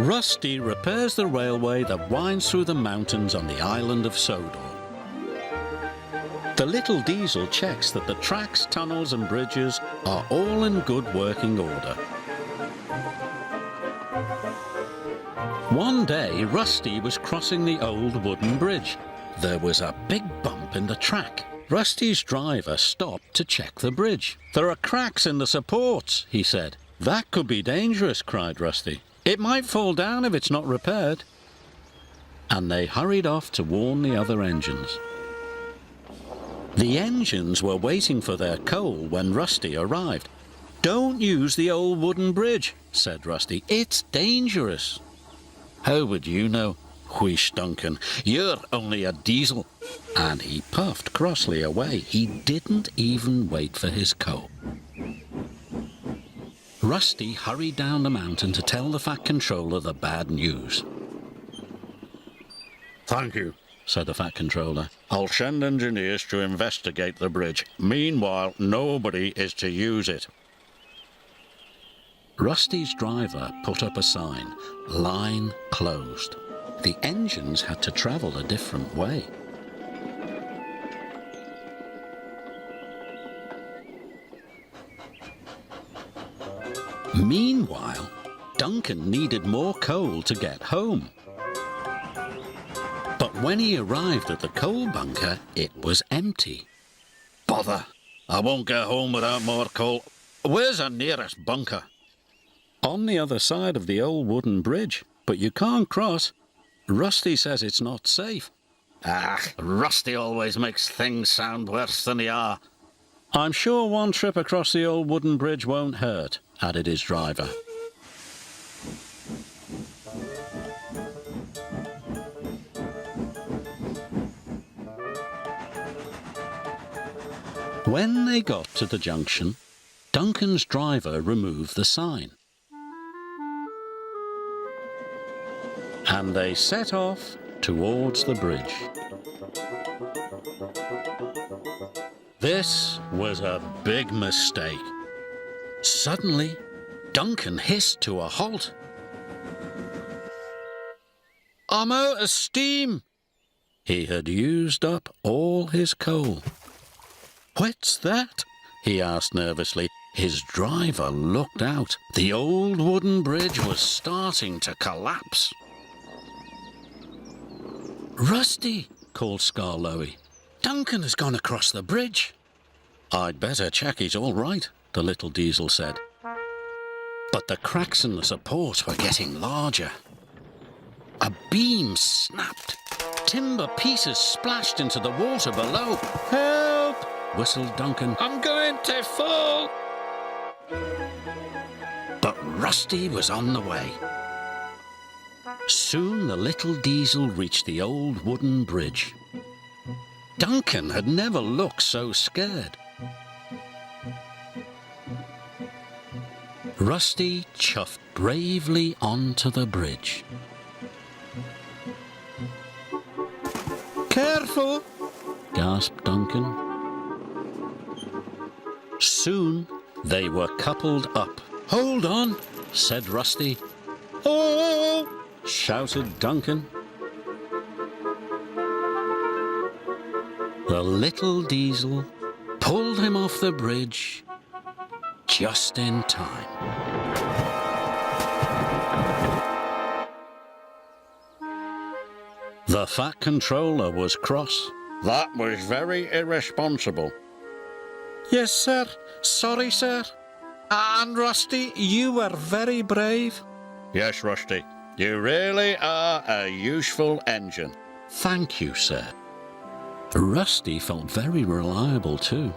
Rusty repairs the railway that winds through the mountains on the island of Sodor. The little diesel checks that the tracks, tunnels and bridges are all in good working order. One day, Rusty was crossing the old wooden bridge. There was a big bump in the track. Rusty's driver stopped to check the bridge. "There are cracks in the supports," he said. "That could be dangerous," cried Rusty. "It might fall down if it's not repaired." And they hurried off to warn the other engines. The engines were waiting for their coal when Rusty arrived. "Don't use the old wooden bridge," said Rusty. "It's dangerous." "How would you know?" wheezed Duncan. "You're only a diesel." And he puffed crossly away. He didn't even wait for his coal. Rusty hurried down the mountain to tell the Fat Controller the bad news. "Thank you," said the Fat Controller. "I'll send engineers to investigate the bridge. Meanwhile, nobody is to use it." Rusty's driver put up a sign, "Line closed." The engines had to travel a different way. Meanwhile, Duncan needed more coal to get home. But when he arrived at the coal bunker, it was empty. "Bother! I won't get home without more coal. Where's the nearest bunker?" "On the other side of the old wooden bridge, but you can't cross. Rusty says it's not safe." "Ah, Rusty always makes things sound worse than they are." "I'm sure one trip across the old wooden bridge won't hurt," added his driver. When they got to the junction, Duncan's driver removed the sign. And they set off towards the bridge. This was a big mistake. Suddenly, Duncan hissed to a halt. "I'm out of steam!" He had used up all his coal. "What's that?" he asked nervously. His driver looked out. The old wooden bridge was starting to collapse. "Rusty!" called Skarloey. "Duncan has gone across the bridge." "I'd better check he's all right," the little diesel said. But the cracks in the support were getting larger. A beam snapped. Timber pieces splashed into the water below. "Help!" whistled Duncan. "I'm going to fall!" But Rusty was on the way. Soon the little diesel reached the old wooden bridge. Duncan had never looked so scared. Rusty chuffed bravely onto the bridge. "Careful!" gasped Duncan. Soon they were coupled up. "Hold on," said Rusty. "Oh!" shouted Duncan. The little diesel pulled him off the bridge just in time. The Fat Controller was cross. "That was very irresponsible." "Yes, sir. Sorry, sir." "And Rusty, you were very brave." "Yes, Rusty. You really are a useful engine." "Thank you, sir." Rusty felt very reliable too.